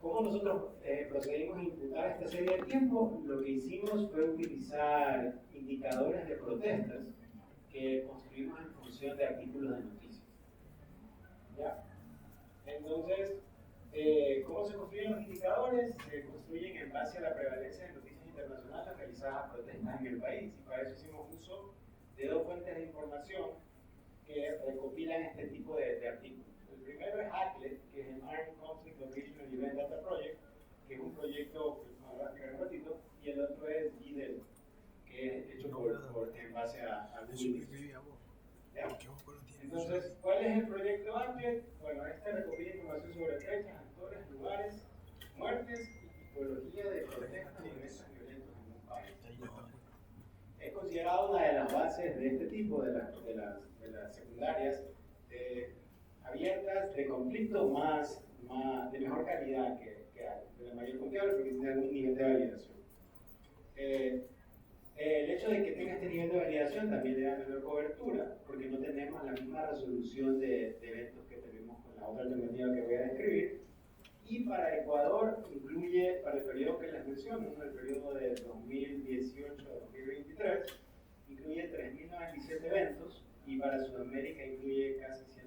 ¿Cómo nosotros procedimos a imputar esta serie de tiempo? Lo que hicimos fue utilizar indicadores de protestas que construimos en función de artículos de noticias. ¿Ya? Entonces, ¿cómo se construyen los indicadores? Se construyen en base a la prevalencia de noticias internacionales realizadas a protestas en el país. Y para eso hicimos uso de dos fuentes de información que recopilan este tipo de artículos. El primero es ACLED, que es el Armed Conflict Occasional Event Data Project, que es un proyecto que vamos a explicar un ratito, y el otro es GDEL, que es hecho en base a Google. ¿Ya? Entonces, ¿cuál es el proyecto ACLED? Bueno, este recopila información sobre fechas, actores, lugares, muertes y tipología de protestas y eventos violentos en un país. Es considerado una de las bases de este tipo, de las secundarias abiertas de conflicto de mejor calidad que hay, de la mayor confiable, porque tiene algún nivel de validación. El hecho de que tenga este nivel de validación también le da menor cobertura, porque no tenemos la misma resolución de eventos que tenemos con la otra alternativa que voy a describir. Y para Ecuador incluye, para el periodo que les menciono, el periodo de 2018 a 2023, incluye 3.097 eventos, y para Sudamérica incluye casi 115.000.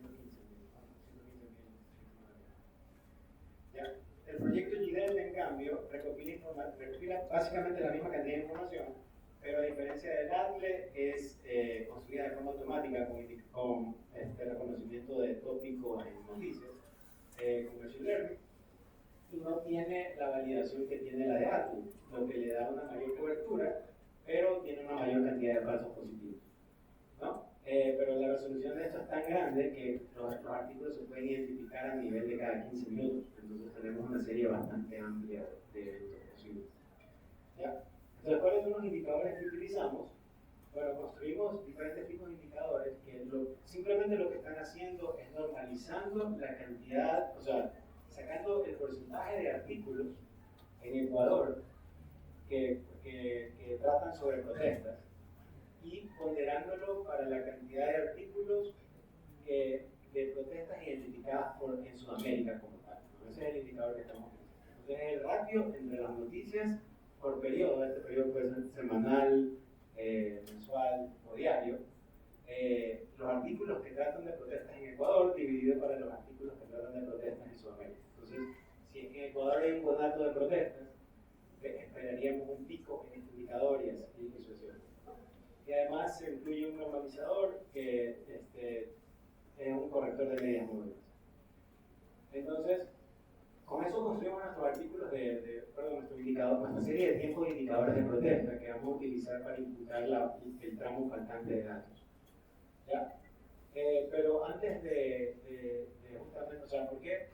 ¿Ya? El proyecto GDEL, en cambio, recopila básicamente la misma cantidad de información, pero a diferencia del ATLE es construida de forma automática con reconocimiento de tópicos en noticias, con Machine Learning, y no tiene la validación que tiene la de ATLE, lo que le da una mayor cobertura, pero tiene una mayor cantidad de falsos positivos, ¿no? Pero la resolución de esto es tan grande que los artículos se pueden identificar a nivel de cada 15 minutos, entonces tenemos una serie bastante amplia de eventos posibles. ¿Ya? Entonces, ¿cuáles son los indicadores que utilizamos? Bueno, construimos diferentes tipos de indicadores que simplemente lo que están haciendo es normalizando la cantidad, o sea, sacando el porcentaje de artículos en Ecuador que tratan sobre protestas y ponderándolo para la cantidad de artículos de protestas identificadas en Sudamérica como tal. Ese es el indicador que estamos utilizando. Entonces, es el ratio entre las noticias por periodo. Este periodo puede ser semanal, mensual o diario. Los artículos que tratan de protestas en Ecuador dividido para los artículos que tratan de protestas en Sudamérica. Entonces, si en Ecuador hay un conato de protestas, esperaríamos un pico en este indicador y así sucesivamente. Y además se incluye un normalizador que es un corrector de medias móviles. Entonces, con eso construimos nuestros artículos nuestro indicador, nuestra serie de tiempos de indicadores de protesta que vamos a utilizar para imputar el tramo faltante de datos. ¿Ya? Pero antes de justamente, o sea, ¿por qué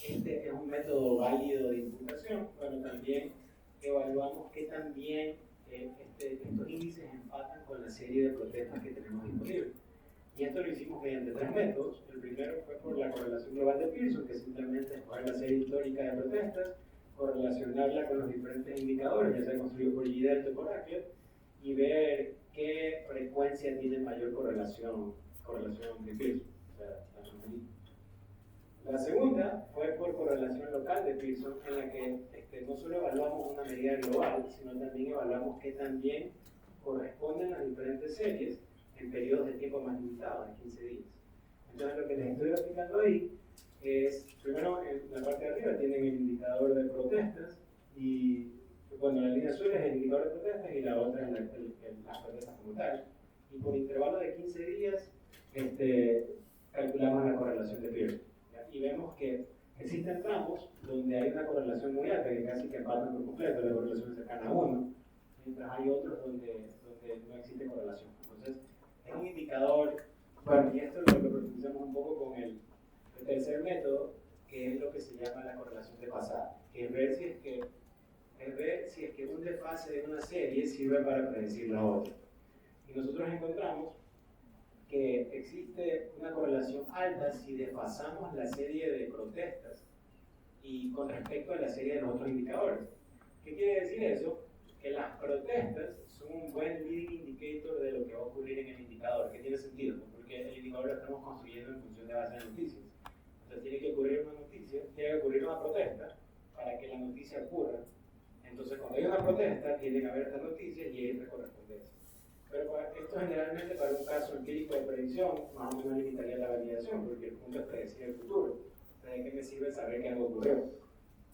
este es un método válido de imputación? Bueno, también evaluamos que también estos índices empatan con la serie de protestas que tenemos disponibles. Y esto lo hicimos mediante tres métodos. El primero fue por la correlación global de Pearson, que simplemente es coger la serie histórica de protestas, correlacionarla con los diferentes indicadores, ya sea construido por GDEL o por ACLED, y ver qué frecuencia tiene mayor correlación de Pearson, o sea, la anomalía. La segunda fue por correlación local de Pearson, en la que no solo evaluamos una medida global, sino también evaluamos qué también corresponden las diferentes series en periodos de tiempo más limitados, de 15 días. Entonces, lo que les estoy explicando ahí es, primero, en la parte de arriba tienen el indicador de protestas, y bueno, la línea azul es el indicador de protestas y la otra es las protestas como tal. Y por intervalo de 15 días, calculamos la correlación de Pearson. Y vemos que existen tramos donde hay una correlación muy alta, que casi que empatan por completo, la correlación es cercana a 1, mientras hay otros donde no existe correlación. Entonces, es un indicador, bueno, y esto lo profundizamos un poco con el tercer método, que es lo que se llama la correlación de pasada, que es ver si es que un desfase de una serie sirve para predecir la otra. Y nosotros encontramos que existe una correlación alta si desfasamos la serie de protestas y con respecto a la serie de los otros indicadores. ¿Qué quiere decir eso? Que las protestas son un buen leading indicator de lo que va a ocurrir en el indicador, que tiene sentido, porque el indicador lo estamos construyendo en función de base de noticias. Entonces tiene que ocurrir una noticia, tiene que ocurrir una protesta para que la noticia ocurra. Entonces, cuando hay una protesta, tiene que haber estas noticias y hay otra correspondencia. Pero esto generalmente para un caso empírico de predicción, más o menos limitaría la validación, porque el punto es predecir el futuro. ¿De qué me sirve saber que algo ocurrió?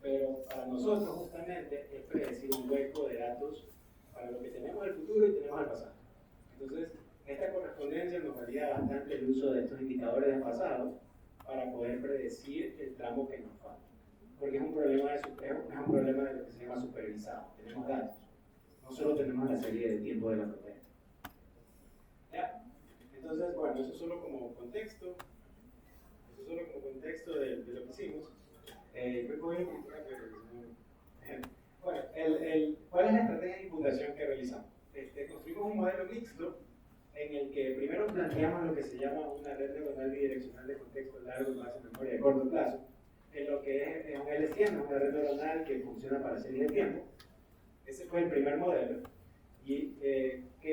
Pero para nosotros, justamente, es predecir un hueco de datos para lo que tenemos del futuro y tenemos del pasado. Entonces, esta correspondencia nos valida bastante el uso de estos indicadores del pasado para poder predecir el tramo que nos falta. Porque es un problema de lo que se llama supervisado. Tenemos datos. No solo tenemos la serie de tiempo de la protesta. ¿Ya? Entonces, bueno, eso solo como contexto. Eso solo como contexto de lo que hicimos. Bueno, ¿cuál es la estrategia de imputación que realizamos? Construimos un modelo mixto en el que primero planteamos lo que se llama una red neuronal bidireccional de contexto largo, plazo, memoria de corto plazo, en lo que es un LSTM, una red neuronal que funciona para series de tiempo. Ese fue el primer modelo. ¿Y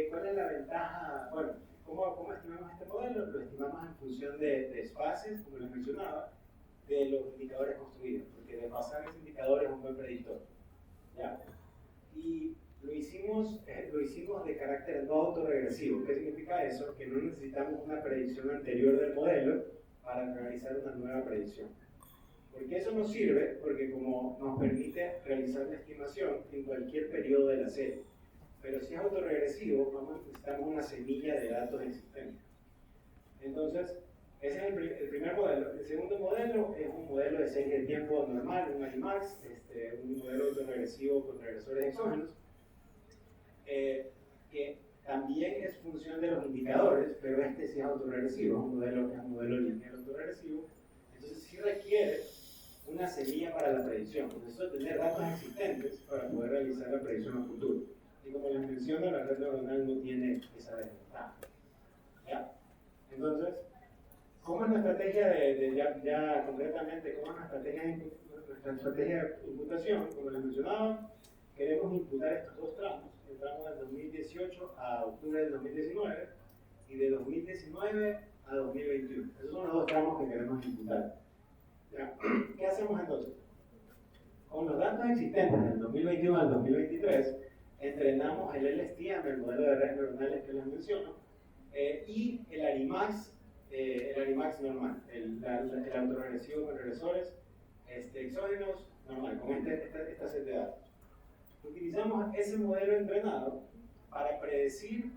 cuál es la ventaja? Bueno, ¿cómo estimamos este modelo? Lo estimamos en función de espacios, como les mencionaba, de los indicadores construidos, porque desfasar ese indicador es un buen predictor. ¿Ya? Y lo hicimos de carácter no autorregresivo. ¿Qué significa eso? Que no necesitamos una predicción anterior del modelo para realizar una nueva predicción. Porque eso nos sirve, porque como nos permite realizar la estimación en cualquier periodo de la serie. Pero si es autorregresivo, necesitamos una semilla de datos existentes. Entonces, ese es el primer modelo. El segundo modelo es un modelo de serie de tiempo normal, un Animax, un modelo autorregresivo con regresores exógenos, que también es función de los indicadores, pero este sí es autorregresivo, es un modelo lineal autorregresivo. Entonces sí requiere una semilla para la predicción. Necesito tener datos existentes para poder realizar la predicción a futuro. Y como les menciono, la red neuronal no tiene esa desventaja. ¿Ya? Entonces, ¿cómo es nuestra estrategia ya concretamente, cómo es nuestra estrategia de imputación? Como les mencionaba, queremos imputar estos dos tramos, el tramo del 2018 a octubre del 2019 y de 2019 a 2021. Esos son los dos tramos que queremos imputar. ¿Ya? ¿Qué hacemos entonces? Con los datos existentes del 2021 al 2023, entrenamos el LSTM, el modelo de redes neuronales que les menciono, y el Animax normal, el autorregresivo con regresores exógenos normal, con esta set de datos. Utilizamos ese modelo entrenado para predecir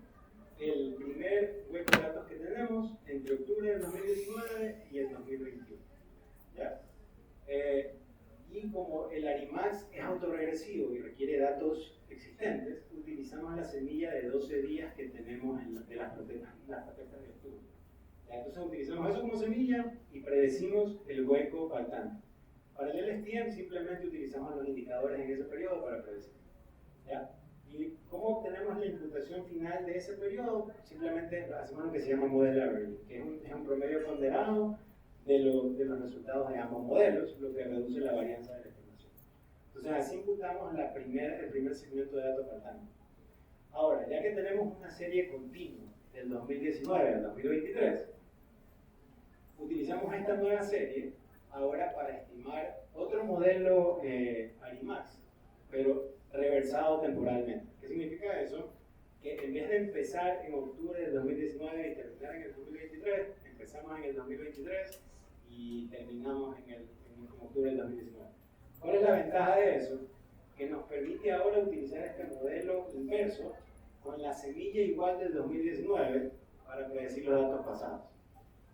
el primer hueco de datos que tenemos entre octubre del 2019 y el 2021. ¿Ya? Y como el Animax es autorregresivo y requiere datos existentes, utilizamos la semilla de 12 días que tenemos de las protestas de octubre. Entonces utilizamos eso como semilla y predecimos el hueco faltante. Para el LSTM simplemente utilizamos los indicadores en ese periodo para predecir. ¿Ya? ¿Y cómo obtenemos la imputación final de ese periodo? Simplemente hacemos lo que se llama model averaging, que es un promedio ponderado de los resultados de ambos modelos, lo que reduce la varianza de la estimación. Entonces así imputamos el primer segmento de datos faltante. Ahora, ya que tenemos una serie continua del 2019 al 2023, utilizamos esta nueva serie ahora para estimar otro modelo Animax, pero reversado temporalmente. ¿Qué significa eso? Que en vez de empezar en octubre del 2019 y terminar en el 2023, empezamos en el 2023 y terminamos en octubre del 2019. ¿Cuál es la ventaja de eso? Que nos permite ahora utilizar este modelo inverso con la semilla igual del 2019 para predecir los datos pasados.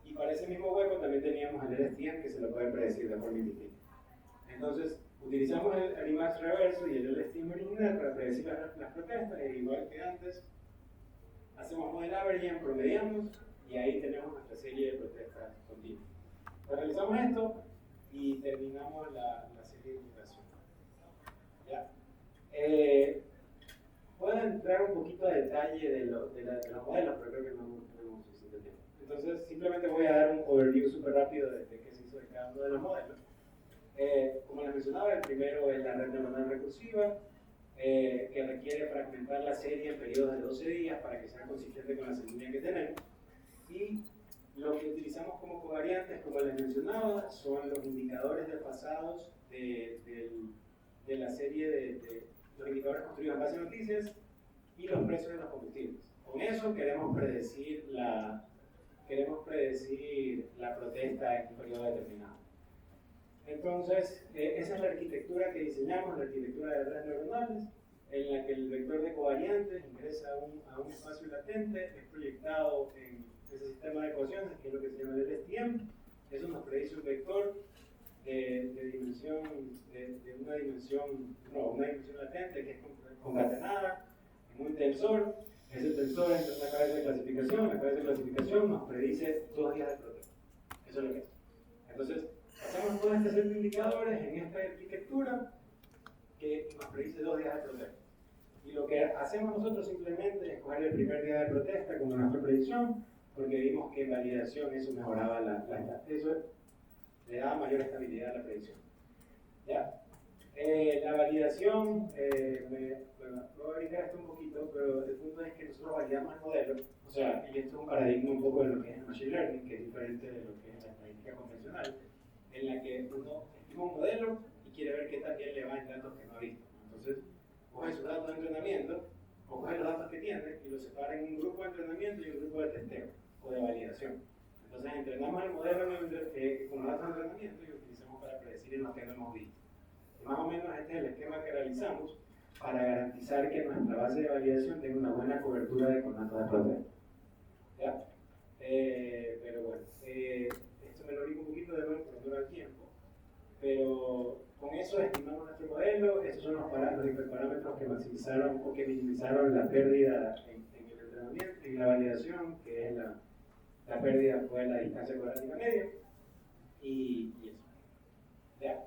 Y para ese mismo hueco también teníamos el LSTM que se lo puede predecir de forma indistinta. Entonces, utilizamos el Animax reverso y el LSTM original para predecir las protestas, e igual que antes, hacemos model averaging, promediamos y ahí tenemos nuestra serie de protestas continuas. Realizamos esto y terminamos la serie de imputación. ¿Ya? Puedo entrar un poquito a detalle de los modelos, pero creo que no tenemos suficiente tiempo. Entonces, simplemente voy a dar un overview súper rápido de qué se hizo de cada uno de los modelos. Como les mencionaba, el primero es la red neuronal recursiva, que requiere fragmentar la serie en periodos de 12 días para que sea consistente con la semilla que tenemos. Y Lo que utilizamos como covariantes, como les mencionaba, son los indicadores desfasados de la serie de los indicadores construidos en base a noticias y los precios de los combustibles. Con eso queremos predecir la protesta en un periodo determinado. Entonces, esa es la arquitectura que diseñamos, la arquitectura de redes neuronales, en la que el vector de covariantes ingresa a un espacio latente, es proyectado en ese sistema de ecuaciones, que es lo que se llama el LSTM. Eso nos predice un vector de una dimensión latente que es concatenada en un tensor. Ese tensor entra en la cabeza de clasificación. La cabeza de clasificación nos predice 2 días de protesta. Eso es lo que es. Entonces, hacemos todo este set de indicadores en esta arquitectura que nos predice 2 días de protesta. Y lo que hacemos nosotros simplemente es coger el primer día de protesta como nuestra predicción, porque vimos que en validación eso mejoraba eso le daba mayor estabilidad a la predicción. ¿Ya? La validación, bueno, voy a brincar esto un poquito, pero el punto es que nosotros validamos el modelo, o sea, y esto es un paradigma un poco de lo que es el machine learning, que es diferente de lo que es la estadística convencional, en la que uno estima un modelo y quiere ver qué tan bien le va en datos que no ha visto. Entonces, coge sus datos de entrenamiento, o coge los datos que tiene y los separa en un grupo de entrenamiento y un grupo de testeo o de validación. Entonces, entrenamos el modelo con los datos de entrenamiento y lo utilizamos para predecir lo que no hemos visto. Y más o menos este es el esquema que realizamos para garantizar que nuestra base de validación tenga una buena cobertura de conatos de protesta. ¿Ya? Pero bueno, esto me lo digo un poquito de nuevo por no dar tiempo, pero con eso estimamos nuestro modelo. Estos son los hiperparámetros que maximizaron o que minimizaron la pérdida en el entrenamiento y la validación, que es la pérdida fue la distancia cuadrática media, y eso. ¿Ya?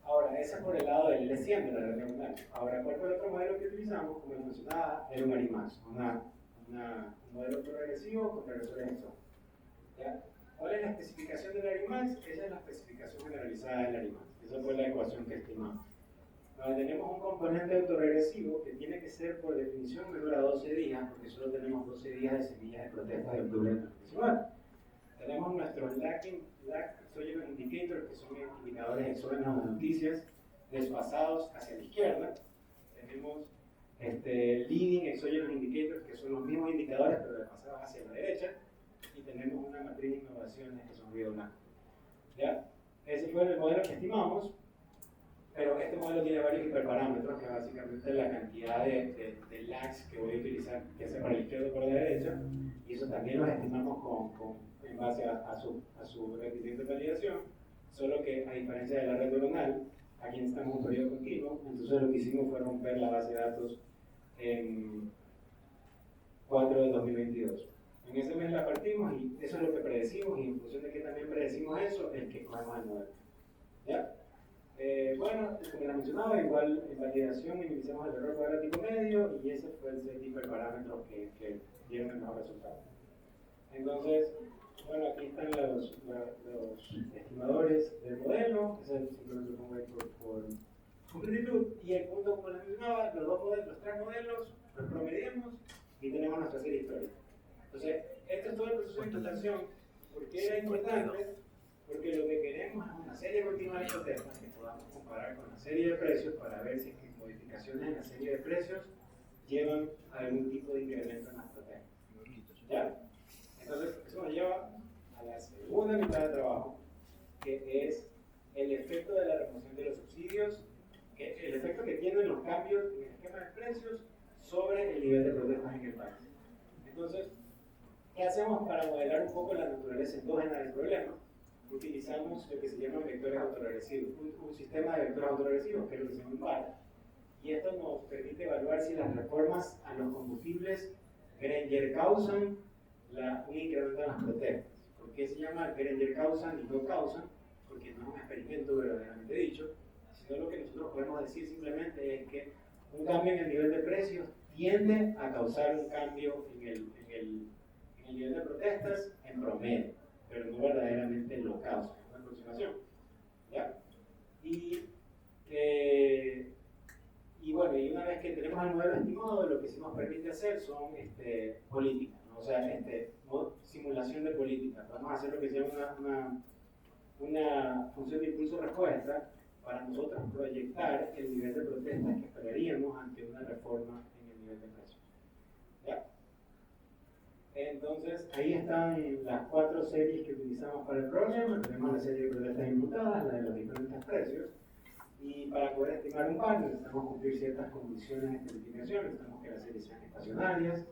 Ahora, ese es por el lado del LSTM, de la red neuronal. Ahora, ¿cuál fue el otro modelo que utilizamos? Como les mencionaba, era un Arimax, un modelo autoregresivo con regresores exógenos. ¿Ya? ¿Cuál es la especificación del Arimax? Esa es la especificación generalizada del Arimax. Esa fue la ecuación que estimamos. Donde tenemos un componente autoregresivo que tiene que ser por definición menor a 12 días, porque solo tenemos 12 días de semillas de protesta de octubre del 2019. Tenemos nuestros lag exogenous indicators, que son indicadores exógenos de noticias desfasados hacia la izquierda. Tenemos leading exogenous indicators, que son los mismos indicadores pero desfasados hacia la derecha. Y tenemos una matriz de innovaciones que son ruido blanco. ¿Ya? Ese fue el modelo que estimamos, pero este modelo tiene varios hiperparámetros, que básicamente es la cantidad de lags que voy a utilizar, ya sea para la izquierda o para la derecha, y eso también los estimamos en base a su rendimiento de validación, solo que a diferencia de la red neuronal, aquí necesitamos un periodo continuo. Entonces lo que hicimos fue romper la base de datos en 4 de 2022. En ese mes la partimos y eso es lo que predecimos, y en función de que también predecimos eso, es que cogemos el modelo. ¿Ya? Bueno, como les mencionaba, igual en validación minimizamos el error cuadrático medio, y ese fue el set de hiperparámetros que dieron el mejor resultado. Entonces, bueno, aquí están los estimadores del modelo, ese simplemente lo pongo ahí por completitud, y el punto, como les mencionaba, los 3 modelos los promediamos y tenemos nuestra serie histórica. Entonces, este es todo el proceso de imputación. ¿Por qué era importante? Porque lo que queremos es una serie continua de hipotecas que podamos comparar con la serie de precios para ver si modificaciones en la serie de precios llevan a algún tipo de incremento en las protectas. ¿Ya? Entonces, eso nos lleva a la segunda mitad de trabajo, que es el efecto de la remoción de los subsidios, el efecto que tienen los cambios en el esquema de precios sobre el nivel de protestas en el país. Entonces, ¿qué hacemos para modelar un poco la naturaleza endógena del problema? Utilizamos lo que se llaman vectores autorregresivos, un sistema de vectores autorregresivos, que es lo que se llama un VAR, y esto nos permite evaluar si las reformas a los combustibles Granger causan un incremento en las protestas. ¿Por qué se llama Granger causan y no causan? Porque no es un experimento verdaderamente dicho, sino lo que nosotros podemos decir simplemente es que un cambio en el nivel de precios tiende a causar un cambio en el nivel de protestas en promedio, pero no verdaderamente lo causa, es una aproximación. ¿Ya? Y bueno, y una vez que tenemos el modelo estimado, lo que sí nos permite hacer son políticas, ¿no? O sea, simulación de política. Vamos a hacer lo que se llama una función de impulso-respuesta para nosotros proyectar el nivel de protestas que esperaríamos ante una reforma en el nivel de precios. ¿Ya? Entonces, ahí están las 4 series que utilizamos para el problema. Tenemos la serie de protestas imputadas, la de los diferentes precios. Y para poder estimar un par necesitamos cumplir ciertas condiciones de especificación. Necesitamos que las series sean estacionarias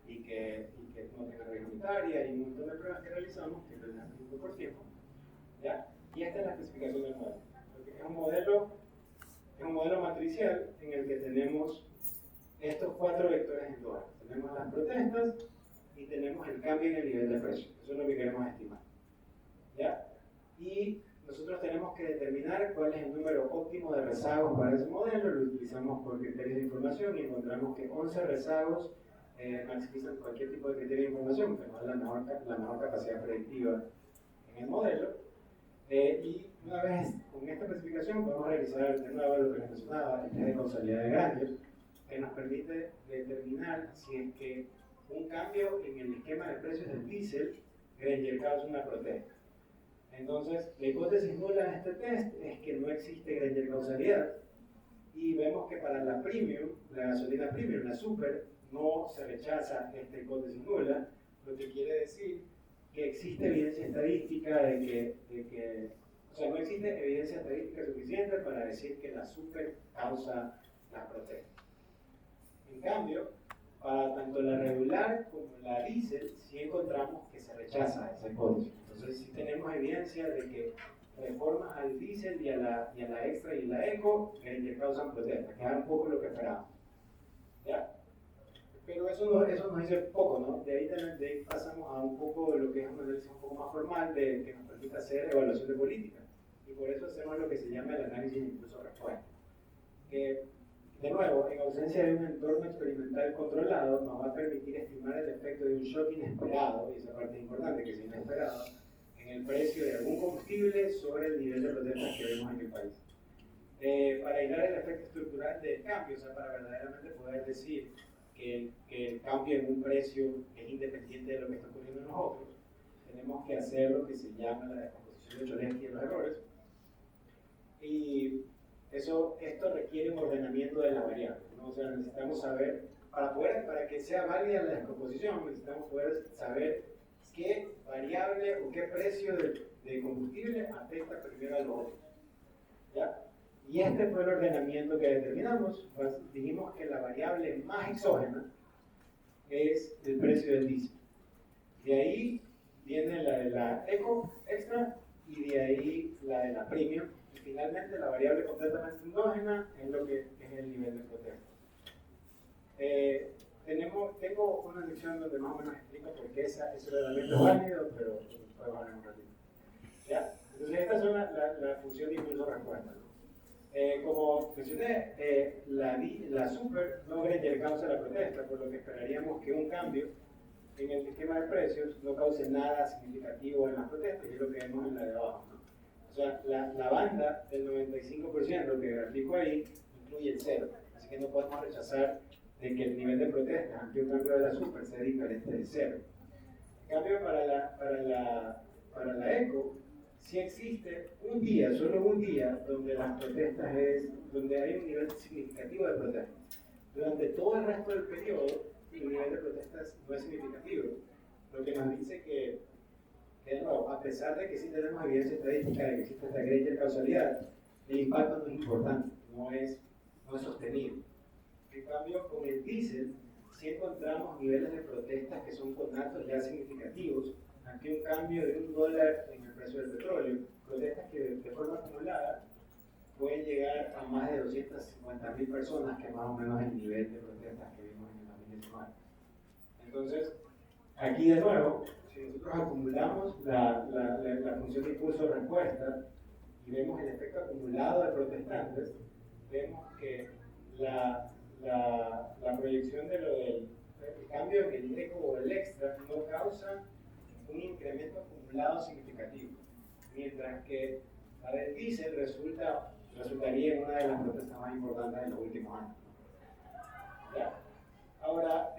y que no tengan regla unitaria y un montón de pruebas que realizamos que realizamos por tiempo. ¿Ya? Y esta es la especificación del modelo. Porque es un modelo matricial en el que tenemos estos 4 vectores en todas. Tenemos las protestas y tenemos el cambio en el nivel de precio. Eso es lo que queremos estimar. ¿Ya? Y nosotros tenemos que determinar cuál es el número óptimo de rezagos para ese modelo. Lo utilizamos por criterios de información y encontramos que 11 rezagos maximizan cualquier tipo de criterio de información, que nos da la mejor capacidad predictiva en el modelo. Y una vez con esta especificación podemos realizar de nuevo lo que les mencionaba, el test de causalidad de Granger, que nos permite determinar si es que un cambio en el esquema de precios del diésel Granger causa una protesta. Entonces, la hipótesis nula de este test es que no existe Granger causalidad, y vemos que para la premium, la gasolina premium, la super, no se rechaza esta hipótesis nula, lo que quiere decir que existe evidencia estadística o sea, no existe evidencia estadística suficiente para decir que la super causa las protestas. En cambio, para tanto la regular como la diésel, sí encontramos que se rechaza esa hipótesis. Entonces, sí tenemos evidencia de que reformas al diésel y a la extra y la eco que causan protestas, que es un poco lo que esperábamos. ¿Ya? Pero eso nos dice poco, ¿no? De ahí pasamos a un poco lo que es un análisis un poco más formal que nos permite hacer evaluación de política. Y por eso hacemos lo que se llama el análisis de impulso-respuesta. Que, de nuevo, en ausencia de un entorno experimental controlado, nos va a permitir estimar el efecto de un shock inesperado, y esa parte es importante, que es inesperado, en el precio de algún combustible sobre el nivel de protestas que vemos en el país. Para aislar el efecto estructural del cambio, o sea, para verdaderamente poder decir que el cambio en un precio es independiente de lo que está ocurriendo en nosotros, tenemos que hacer lo que se llama la descomposición de Cholesky de los errores. Y esto requiere un ordenamiento de las variables, ¿no? O sea, necesitamos saber, para que sea válida la descomposición, necesitamos poder saber qué variable o qué precio de combustible afecta primero a los otros. ¿Ya? Y este fue el ordenamiento que determinamos. Pues dijimos que la variable más exógena es el precio del diésel. De ahí viene la de la eco extra y de ahí la de la premium. Y finalmente la variable completamente endógena es lo que es el nivel de protesta. Tengo una sección donde más o menos explico por qué ese ordenamiento es válido, pero podemos hablar un ratito. ¿Ya? Entonces estas son la función de impulso-respuesta, ¿no? Como mencioné, la super no Granger causa la protesta, por lo que esperaríamos que un cambio en el esquema de precios no cause nada significativo en las protestas, y es lo que vemos en la de abajo, ¿no? O sea, la banda del 95% que grafico ahí incluye el cero, así que no podemos rechazar de que el nivel de protesta ante un cambio de la super sea diferente del cero. En cambio, para la eco, si existe un día, solo un día, donde las protestas donde hay un nivel significativo de protestas. Durante todo el resto del periodo, el nivel de protestas no es significativo. Lo que nos dice que de nuevo, a pesar de que sí tenemos evidencia estadística de que existe esta Granger causalidad, el impacto no es importante, no es sostenible. En cambio, con el diésel, sí encontramos niveles de protestas que son conatos ya significativos ante un cambio de $1 en el precio del petróleo, protestas que de forma acumulada pueden llegar a más de 250.000 personas, que es más o menos el nivel de protestas que vimos en el 2019. Entonces, aquí de nuevo, si nosotros acumulamos la función de impulso-respuesta y vemos el efecto acumulado de protestantes, vemos que la proyección de lo del cambio en el eco o el extra no causa un incremento acumulado significativo, mientras que la del diésel resultaría en una de las protestas más importantes de los últimos años. ¿Ya? Ahora,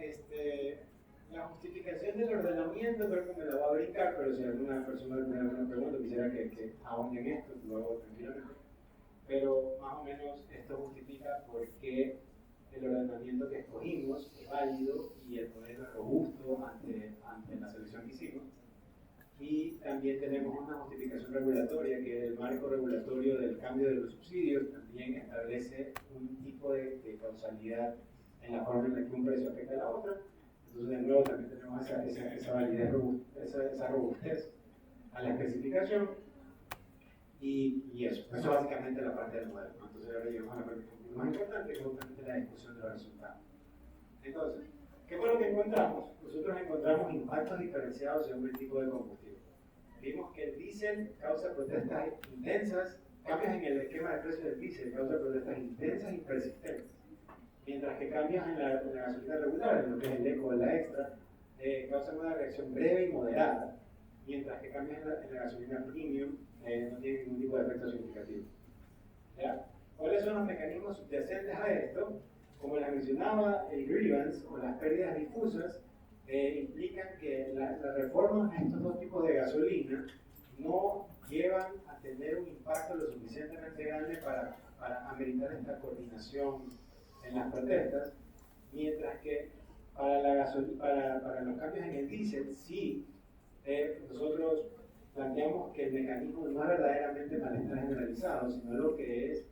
La justificación del ordenamiento creo que me la va a brincar, pero si alguna persona me da alguna pregunta, quisiera que ahonde en esto, lo hago tranquilamente. Pero más o menos esto justifica por qué el ordenamiento que escogimos es válido y el modelo es robusto ante la selección que hicimos. Y también tenemos una justificación regulatoria, que el marco regulatorio del cambio de los subsidios también establece un tipo de causalidad en la forma en la que un precio afecta a la otra. Entonces, de nuevo, también tenemos esa validez, esa robustez a la especificación. Y eso es básicamente la parte del modelo. Entonces, ahora llegamos a la parte más importante, que es justamente la discusión de los resultados. Entonces, ¿qué fue lo que encontramos? Nosotros encontramos impactos diferenciados según el tipo de combustible. Vimos que el diésel causa protestas intensas, cambios en el esquema de precios del diésel causa protestas intensas y persistentes. Mientras que cambios en la gasolina regular, en lo que es el eco o la extra, causan una reacción breve y moderada, mientras que cambios en la gasolina premium no tienen ningún tipo de efecto significativo. ¿Ya? ¿Cuáles son los mecanismos subyacentes a esto? Como les mencionaba, el grievance o las pérdidas difusas implican que las reformas a estos dos tipos de gasolina no llevan a tener un impacto lo suficientemente grande para ameritar esta coordinación en las protestas, mientras que para los cambios en el diésel, sí, nosotros planteamos que el mecanismo no es verdaderamente malestar generalizado, sino lo que es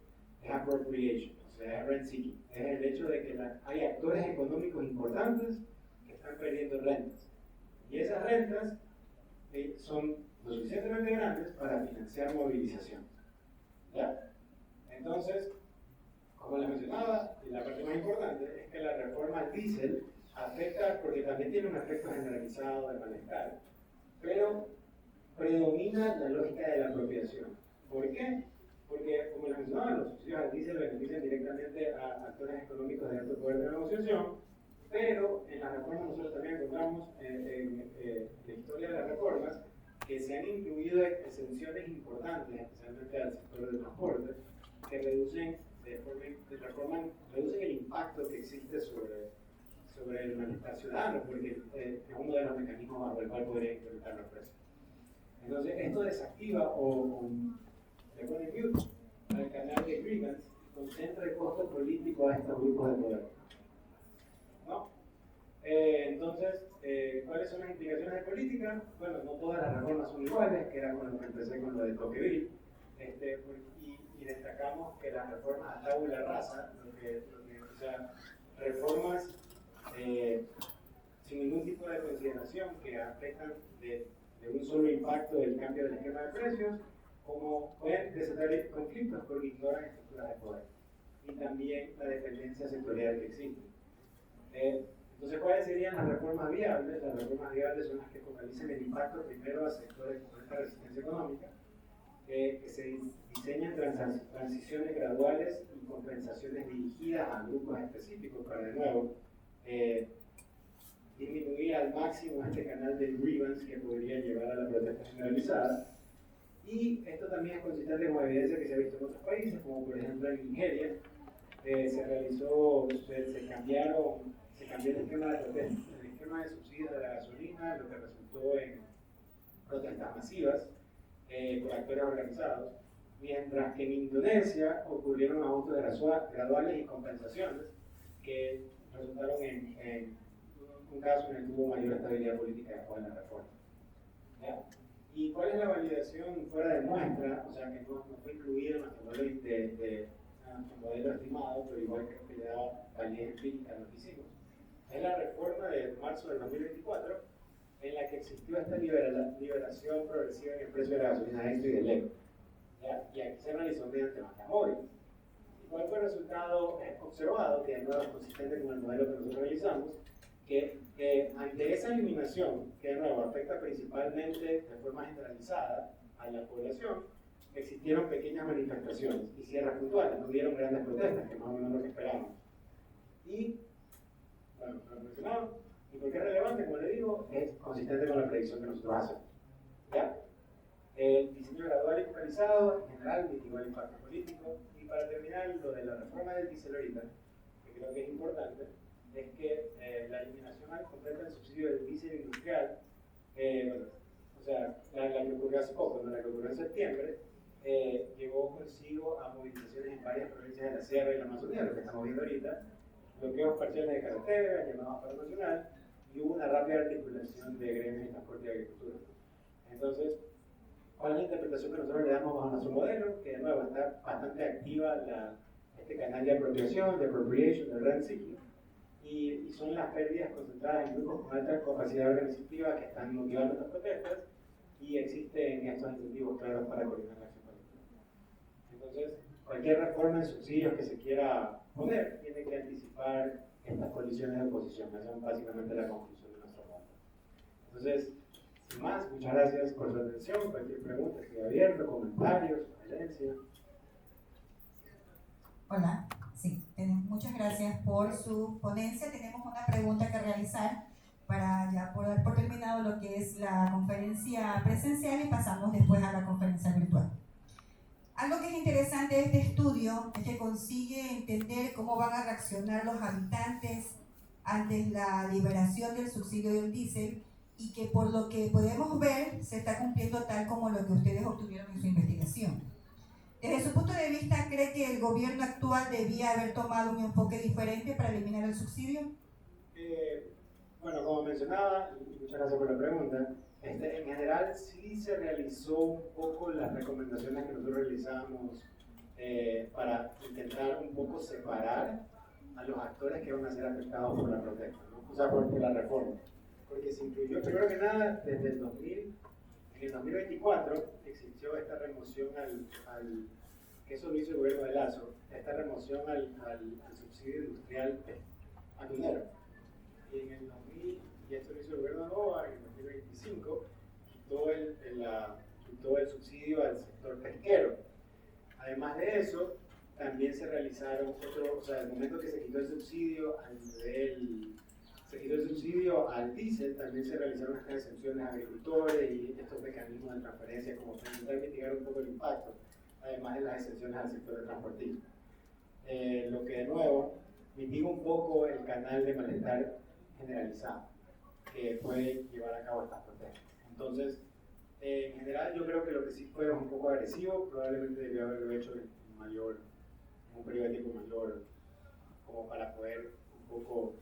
appropriation, o sea, rent seeking. Es el hecho de que hay actores económicos importantes que están perdiendo rentas. Y esas rentas son lo suficientemente grandes para financiar movilización. ¿Ya? Entonces, como les mencionaba, y la parte más importante es que la reforma al diésel afecta, porque también tiene un efecto generalizado de malestar, pero predomina la lógica de la apropiación. ¿Por qué? Porque, como les mencionaba, los subsidios al diésel benefician directamente a actores económicos de alto poder de negociación, pero en las reformas nosotros también encontramos en la historia de las reformas que se han incluido exenciones importantes, especialmente al sector del transporte, que reducen el impacto que existe sobre el malestar ciudadano, porque es uno de los mecanismos bajo el cual podría incrementar los precios. Entonces, esto desactiva le pone mute al canal de grievance y concentra el costo político a estos grupos de poder. ¿No? Entonces, ¿cuáles son las implicaciones de política? Bueno, no todas las reformas son iguales, que era con lo que empecé con lo de Tocqueville. Y destacamos que las reformas a tabula rasa, o sea, reformas sin ningún tipo de consideración que afectan de un solo impacto del cambio del esquema de precios, como pueden desatar conflictos porque ignoran estructuras de poder y también la dependencia sectorial que existe. Entonces, ¿cuáles serían las reformas viables? Las reformas viables son las que focalicen el impacto primero a sectores con alta resistencia económica, que se diseñan transiciones graduales y compensaciones dirigidas a grupos específicos para, de nuevo, disminuir al máximo este canal de grievance que podría llevar a la protesta generalizada. Y esto también es consistente con evidencia que se ha visto en otros países, como por ejemplo en Nigeria, se cambió el esquema de protesta, el esquema de subsidios de la gasolina, lo que resultó en protestas masivas por actores organizados, mientras que en Indonesia ocurrieron ajustes graduales y compensaciones que resultaron en un caso en el que hubo mayor estabilidad política después de la reforma. ¿Ya? ¿Y cuál es la validación fuera de muestra? O sea, que no fue incluido en nuestro modelo estimado, pero igual creo que le da validez empírica a lo que hicimos. Es la reforma de marzo del 2024, en la que existió esta liberación progresiva en el precio de la gasolina extra y del eco. Y aquí se realizó mediante marcas móviles. ¿Y cuál fue el resultado observado? Que de nuevo es consistente con el modelo que nosotros realizamos, que ante esa eliminación, que de nuevo afecta principalmente de forma generalizada a la población, existieron pequeñas manifestaciones y cierres puntuales, no hubieron grandes protestas, que más o menos lo que esperábamos. Y, bueno, lo mencionado, y porque es relevante, como le digo, es consistente con la predicción que nosotros hacemos. ¿Ya? El diseño gradual y focalizado, en general, igual impacto político. Y para terminar, lo de la reforma del diésel ahorita, que creo que es importante, es que la eliminación completa del subsidio del diésel industrial, o sea, la que ocurrió hace poco, ¿no? La que ocurrió en septiembre, llevó consigo a movilizaciones en varias provincias de la Sierra y la Amazonía, lo que estamos viendo ahorita, bloqueos parciales de carreteras, llamados paro nacional, y hubo una rápida articulación de gremios de transporte y agricultura. Entonces, ¿cuál es la interpretación que nosotros le damos a nuestro modelo? Que de nuevo está bastante activa este canal de apropiación, de appropriation, de rent seeking, y son las pérdidas concentradas en grupos con alta capacidad organizativa que están motivando estas protestas, y existen estos incentivos claros para coordinar la acción colectiva. Entonces, cualquier reforma en subsidios que se quiera poner tiene que anticipar estas condiciones de oposición. Esa es básicamente la conclusión de nuestro punto. Entonces, sin más, muchas gracias por su atención. Cualquier pregunta, estoy abierto, comentarios, sugerencias. Hola, sí, muchas gracias por su ponencia. Tenemos una pregunta que realizar para ya dar por terminado lo que es la conferencia presencial y pasamos después a la conferencia virtual. Algo que es interesante de este estudio es que consigue entender cómo van a reaccionar los habitantes ante la liberación del subsidio del diésel y que por lo que podemos ver se está cumpliendo tal como lo que ustedes obtuvieron en su investigación. Desde su punto de vista, ¿cree que el gobierno actual debía haber tomado un enfoque diferente para eliminar el subsidio? Bueno, como mencionaba, y muchas gracias por la pregunta, en general sí se realizó un poco las recomendaciones que nosotros realizamos para intentar un poco separar a los actores que van a ser afectados por la protesta, ¿no? O sea, por la reforma. Porque se incluyó, primero que nada, desde el 2000, en el 2024 existió esta remoción que eso lo hizo el gobierno de Lazo, esta remoción al subsidio industrial atunero. Y en el 2000, y esto lo hizo el gobierno de Novoa, en el 2025, quitó el subsidio al sector pesquero. Además de eso, también se realizaron o sea, el momento que se quitó el subsidio al diésel, también se realizaron estas exenciones a agricultores y estos mecanismos de transferencia como para intentar mitigar un poco el impacto, además de las exenciones al sector del transportismo. Lo que de nuevo mitiga un poco el canal de malestar generalizado que puede llevar a cabo estas protestas. Entonces, en general yo creo que lo que sí fue un poco agresivo, probablemente debió haberlo hecho en un periodo de tiempo mayor, como para poder un poco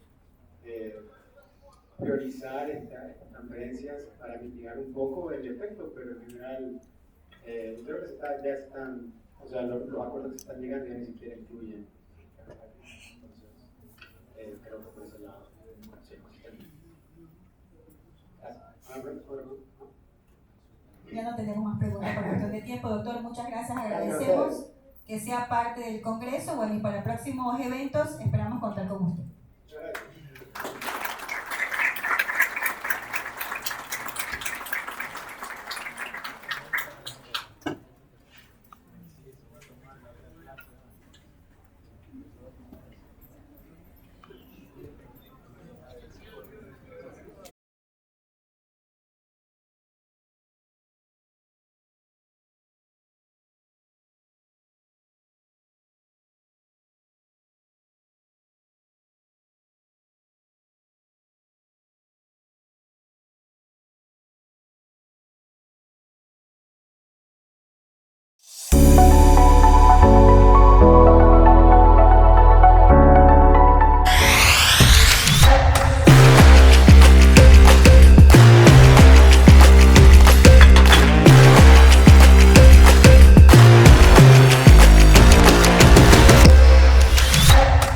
priorizar estas transferencias para mitigar un poco el efecto, pero en general creo que ya están, o sea, los acuerdos que se están llegando ya ni siquiera incluyen. Entonces, creo que por ese lado. Ya no tenemos más preguntas por cuestión de tiempo. Doctor, muchas gracias. Agradecemos que sea parte del Congreso. Bueno, y para próximos eventos esperamos contar con usted.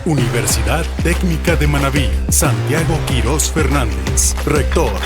Universidad Técnica de Manabí, Santiago Quirós Fernández, Rector.